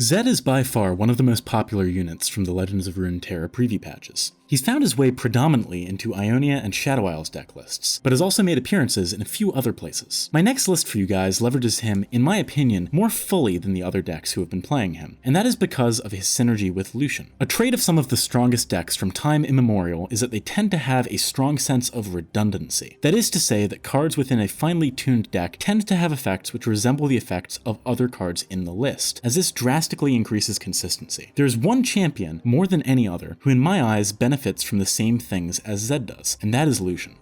Zed is by far one of the most popular units from the Legends of Runeterra preview patches. He's found his way predominantly into Ionia and Shadow Isles deck lists, but has also made appearances in a few other places. My next list for you guys leverages him, in my opinion, more fully than the other decks who have been playing him, and that is because of his synergy with Lucian. A trait of some of the strongest decks from time immemorial is that they tend to have a strong sense of redundancy. That is to say that cards within a finely tuned deck tend to have effects which resemble the effects of other cards in the list, as this drastically increases consistency. There's one champion, more than any other, who in my eyes benefits from the same things as Zed does, and that is Lucian.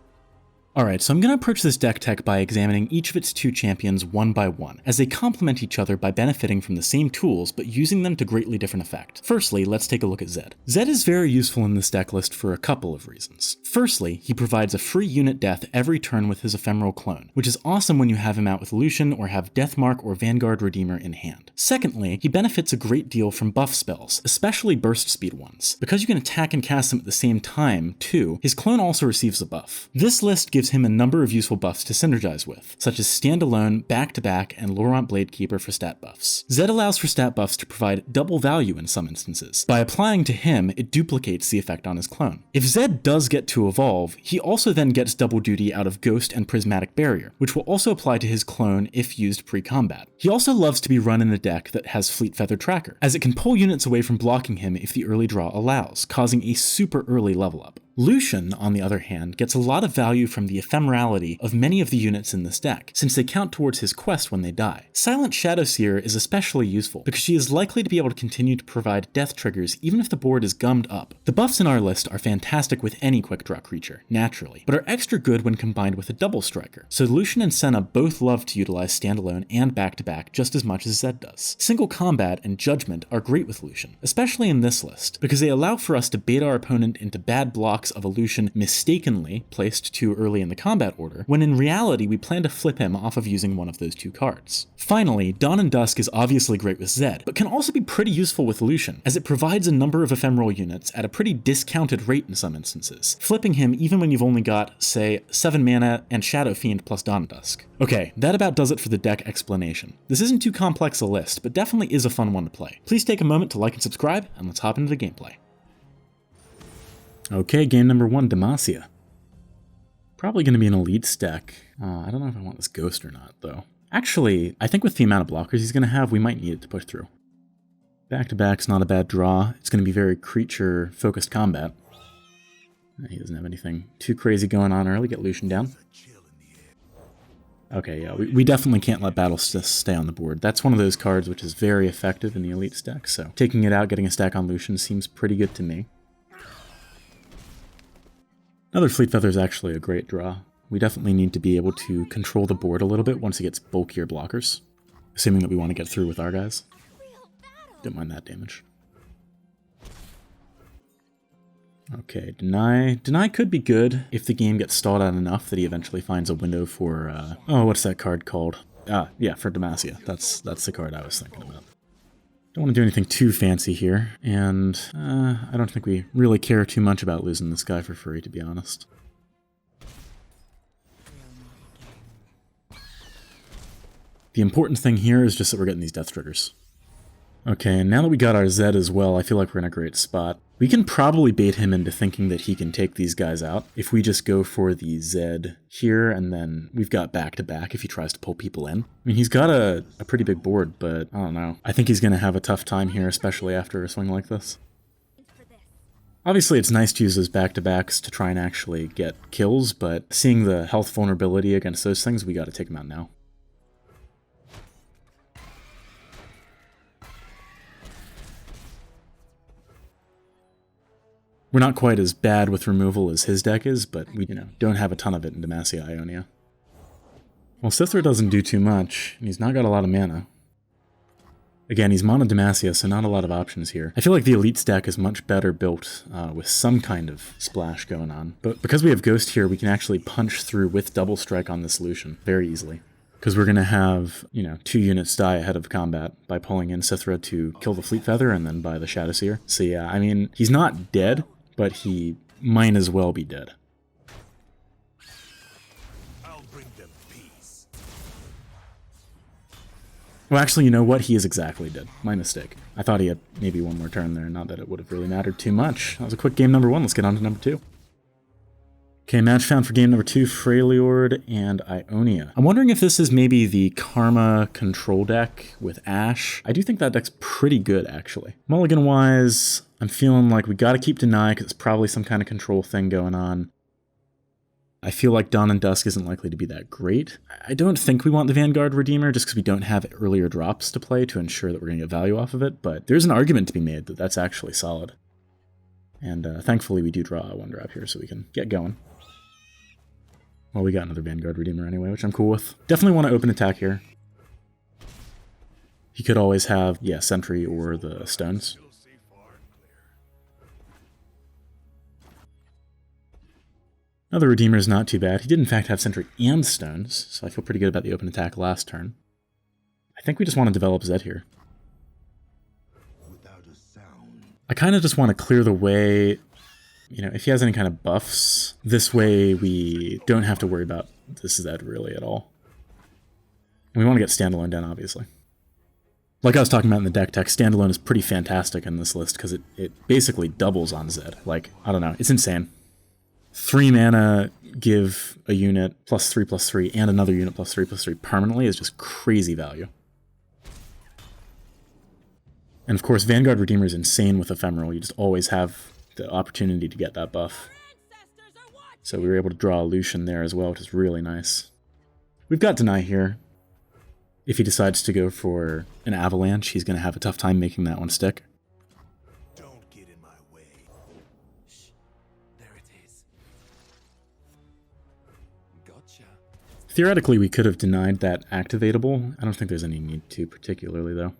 Alright, so I'm going to approach this deck tech by examining each of its two champions one by one, as they complement each other by benefiting from the same tools, but using them to greatly different effect. Firstly, let's take a look at Zed. Zed is very useful in this deck list for a couple of reasons. Firstly, he provides a free unit death every turn with his ephemeral clone, which is awesome when you have him out with Lucian or have Deathmark or Vanguard Redeemer in hand. Secondly, he benefits a great deal from buff spells, especially burst speed ones. Because you can attack and cast them at the same time, too, his clone also receives a buff. This list gives him a number of useful buffs to synergize with, such as Standalone, Back-to-Back, and Laurent Bladekeeper for stat buffs. Zed allows for stat buffs to provide double value in some instances. By applying to him, it duplicates the effect on his clone. If Zed does get to evolve, he also then gets double duty out of Ghost and Prismatic Barrier, which will also apply to his clone if used pre-combat. He also loves to be run in a deck that has Fleet Feather Tracker, as it can pull units away from blocking him if the early draw allows, causing a super early level up. Lucian, on the other hand, gets a lot of value from the ephemerality of many of the units in this deck, since they count towards his quest when they die. Silent Shadowseer is especially useful, because she is likely to be able to continue to provide death triggers even if the board is gummed up. The buffs in our list are fantastic with any quick draw creature, naturally, but are extra good when combined with a double striker, so Lucian and Senna both love to utilize Standalone and Back-to-Back just as much as Zed does. Single Combat and Judgment are great with Lucian, especially in this list, because they allow for us to bait our opponent into bad blocks of a Lucian mistakenly placed too early in the combat order, when in reality we plan to flip him off of using one of those two cards. Finally, Dawn and Dusk is obviously great with Zed, but can also be pretty useful with Lucian, as it provides a number of ephemeral units at a pretty discounted rate in some instances, flipping him even when you've only got, say, 7 mana and Shadow Fiend plus Dawn and Dusk. Okay, that about does it for the deck explanation. This isn't too complex a list, but definitely is a fun one to play. Please take a moment to like and subscribe, and let's hop into the gameplay. Okay, game number 1, Demacia. Probably going to be an Elites deck. I don't know if I want this Ghost or not, though. Actually, I think with the amount of blockers he's going to have, we might need it to push through. Back-to-back's not a bad draw. It's going to be very creature-focused combat. He doesn't have anything too crazy going on early. Get Lucian down. Okay, yeah, we definitely can't let Battle stay on the board. That's one of those cards which is very effective in the Elites deck, so taking it out, getting a stack on Lucian seems pretty good to me. Another Fleet Feather is actually a great draw. We definitely need to be able to control the board a little bit once he gets bulkier blockers, assuming that we want to get through with our guys. Don't mind that damage. Okay, Deny. Deny could be good if the game gets stalled out enough that he eventually finds a window for, oh, what's that card called? Yeah, for Demacia. That's the card I was thinking about. Don't want to do anything too fancy here, and I don't think we really care too much about losing this guy for free, to be honest. The important thing here is just that we're getting these death triggers. Okay, and now that we got our Zed as well, I feel like we're in a great spot. We can probably bait him into thinking that he can take these guys out if we just go for the Zed here, and then we've got back-to-back if he tries to pull people in. I mean, he's got a pretty big board, but I don't know. I think he's going to have a tough time here, especially after a swing like this. Obviously, it's nice to use those back-to-backs to try and actually get kills, but seeing the health vulnerability against those things, we got to take him out now. We're not quite as bad with removal as his deck is, but we, don't have a ton of it in Demacia Ionia. Well, Sithra doesn't do too much, and he's not got a lot of mana. Again, he's mono Demacia, so not a lot of options here. I feel like the Elites deck is much better built with some kind of splash going on. But because we have Ghost here, we can actually punch through with double strike on this Lucian very easily. Because we're going to have, 2 units die ahead of combat by pulling in Sithra to kill the Fleet Feather and then by the Shadowseer. So yeah, I mean, he's not dead, but he might as well be dead. I'll bring them peace. Well, actually, you know what? He is exactly dead. My mistake. I thought he had maybe one more turn there, not that it would have really mattered too much. That was a quick game number 1. Let's get on to number 2. Okay, match found for game number 2, Freljord and Ionia. I'm wondering if this is maybe the Karma control deck with Ashe. I do think that deck's pretty good, actually. Mulligan-wise, I'm feeling like we gotta keep Deny, because it's probably some kind of control thing going on. I feel like Dawn and Dusk isn't likely to be that great. I don't think we want the Vanguard Redeemer, just because we don't have earlier drops to play to ensure that we're going to get value off of it, but there's an argument to be made that that's actually solid. And thankfully we do draw a 1-drop here, so we can get going. Well, we got another Vanguard Redeemer anyway, which I'm cool with. Definitely want to open attack here. He could always have, yeah, Sentry or the Stones. Another Redeemer is not too bad. He did in fact have Sentry and Stones, so I feel pretty good about the open attack last turn. I think we just want to develop Zed here. I kind of just want to clear the way, you know, if he has any kind of buffs, this way we don't have to worry about this Zed really at all. And we want to get Standalone down, obviously. Like I was talking about in the deck tech, Standalone is pretty fantastic in this list because it basically doubles on Zed. Like, I don't know, it's insane. 3 mana, give a unit +3/+3 and another unit +3/+3 permanently is just crazy value. And of course, Vanguard Redeemer is insane with Ephemeral. You just always have the opportunity to get that buff. So we were able to draw a Lucian there as well, which is really nice. We've got Deny here. If he decides to go for an Avalanche, he's going to have a tough time making that one stick. Theoretically, we could have denied that activatable. I don't think there's any need to particularly, though.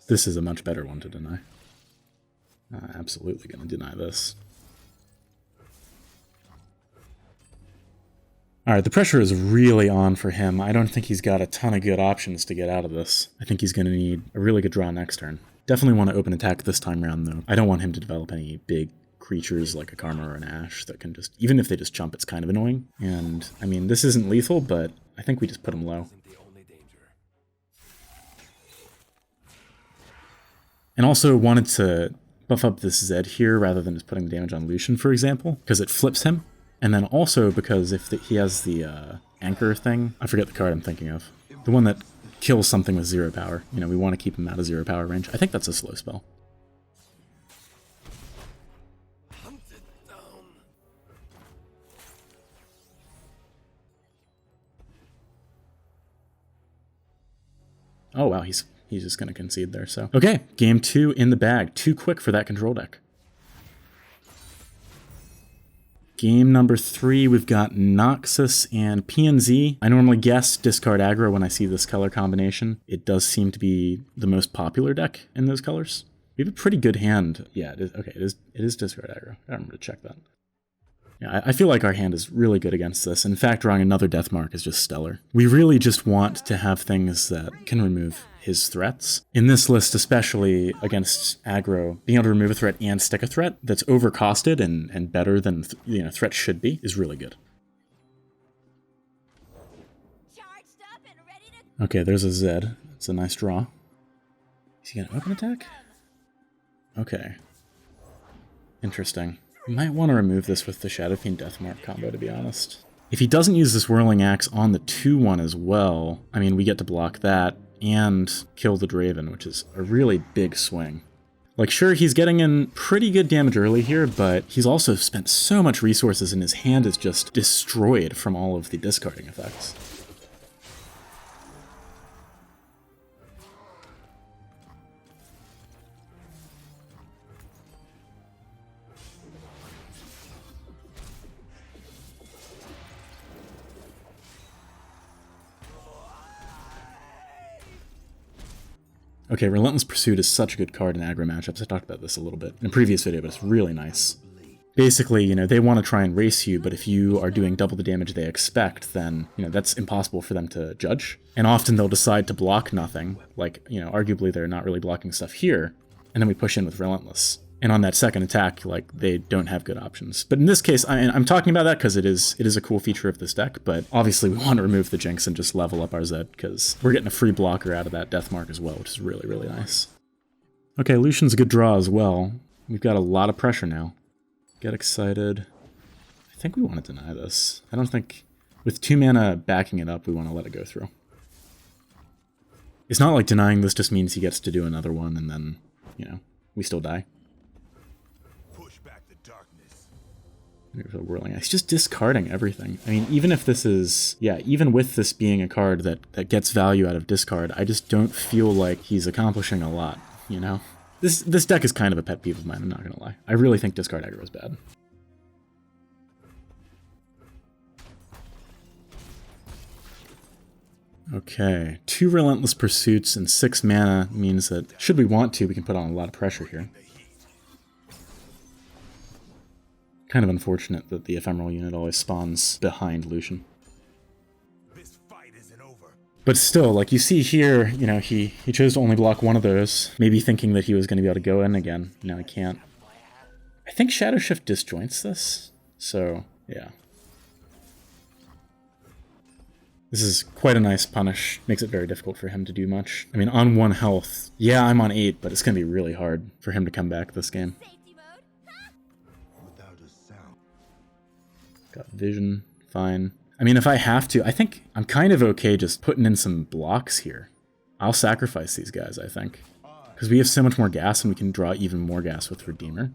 This is a much better one to deny. Absolutely going to deny this. Alright, the pressure is really on for him. I don't think he's got a ton of good options to get out of this. I think he's going to need a really good draw next turn. Definitely want to open attack this time around, though. I don't want him to develop any big creatures like a Karma or an Ashe that can just, even if they just jump, it's kind of annoying. And, I mean, this isn't lethal, but I think we just put him low. And also wanted to buff up this Zed here rather than just putting the damage on Lucian, for example, because it flips him. And then also because if he has the anchor thing, I forget the card I'm thinking of. The one that kills something with 0 power. You know, we want to keep him out of 0 power range. I think that's a slow spell. Oh wow, he's just going to concede there, so. Okay, game 2 in the bag. Too quick for that control deck. Game number 3, we've got Noxus and PNZ. I normally guess discard aggro when I see this color combination. It does seem to be the most popular deck in those colors. We have a pretty good hand. Yeah, it is. Okay, it is discard aggro. I remember to check that. Yeah, I feel like our hand is really good against this. In fact, drawing another Death Mark is just stellar. We really just want to have things that can remove his threats. In this list, especially against aggro, being able to remove a threat and stick a threat that's overcosted and better than threats should be is really good. Okay, there's a Zed. It's a nice draw. Is he gonna open attack? Okay. Interesting. We might want to remove this with the Shadow Fiend Deathmark combo, to be honest. If he doesn't use this Whirling Axe on the 2/1 as well, I mean, we get to block that and kill the Draven, which is a really big swing. Like, sure, he's getting in pretty good damage early here, but he's also spent so much resources and his hand is just destroyed from all of the discarding effects. Okay, Relentless Pursuit is such a good card in aggro matchups. I talked about this a little bit in a previous video, but it's really nice. Basically, they want to try and race you, but if you are doing double the damage they expect, then, that's impossible for them to judge. And often they'll decide to block nothing, like, arguably they're not really blocking stuff here, and then we push in with Relentless. And on that second attack, like, they don't have good options. But in this case, I'm talking about that because it is a cool feature of this deck, but obviously we want to remove the Jinx and just level up our Zed, because we're getting a free blocker out of that Death Mark as well, which is really, really nice. Okay, Lucian's a good draw as well. We've got a lot of pressure now. Get excited. I think we want to deny this. I don't think... With 2 mana backing it up, we want to let it go through. It's not like denying this just means he gets to do another one and then, you know, we still die. He's just discarding everything. I mean, even if this is... Yeah, even with this being a card that gets value out of discard, I just don't feel like he's accomplishing a lot, you know? This deck is kind of a pet peeve of mine, I'm not gonna lie. I really think discard aggro is bad. Okay, 2 Relentless Pursuits and 6 mana means that, should we want to, we can put on a lot of pressure here. Kind of unfortunate that the ephemeral unit always spawns behind Lucian. This fight isn't over. But still, like you see here, you know, he chose to only block one of those, maybe thinking that he was going to be able to go in again. Now he can't. I think Shadow Shift disjoints this, so yeah. This is quite a nice punish. Makes it very difficult for him to do much. I mean, on 1 health, yeah, I'm on 8, but it's going to be really hard for him to come back this game. Got vision, fine. I mean, if I have to, I think I'm kind of okay just putting in some blocks here. I'll sacrifice these guys, I think. Because we have so much more gas and we can draw even more gas with Redeemer.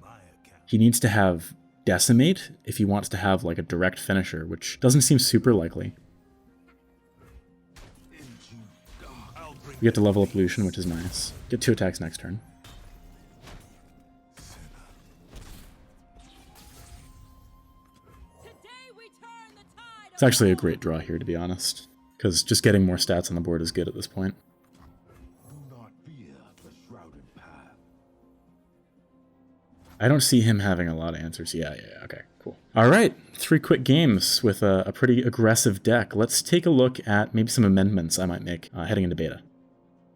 He needs to have Decimate if he wants to have like a direct finisher, which doesn't seem super likely. We get to level up Lucian, which is nice. Get 2 attacks next turn. It's actually a great draw here, to be honest, because just getting more stats on the board is good at this point. I don't see him having a lot of answers. Yeah, okay, cool. All right, 3 quick games with a pretty aggressive deck. Let's take a look at maybe some amendments I might make heading into beta.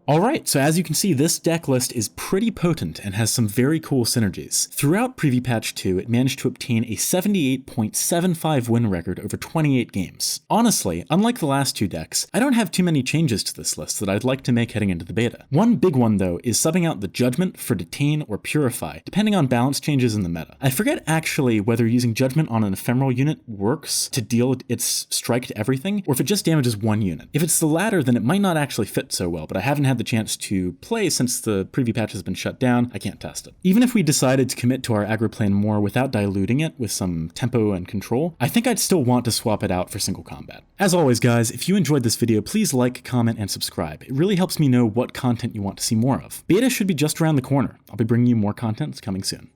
Alright, so as you can see, this deck list is pretty potent and has some very cool synergies. Throughout Preview Patch 2, it managed to obtain a 78.75 win record over 28 games. Honestly, unlike the last 2 decks, I don't have too many changes to this list that I'd like to make heading into the beta. One big one, though, is subbing out the Judgment for Detain or Purify, depending on balance changes in the meta. I forget actually whether using Judgment on an ephemeral unit works to deal its strike to everything, or if it just damages 1 unit. If it's the latter, then it might not actually fit so well, but I haven't had the chance to play since the preview patch has been shut down. I can't test it. Even if we decided to commit to our aggro plan more without diluting it with some tempo and control, I think I'd still want to swap it out for single combat. As always, guys, if you enjoyed this video, please like, comment, and subscribe. It really helps me know what content you want to see more of. Beta should be just around the corner. I'll be bringing you more content coming soon.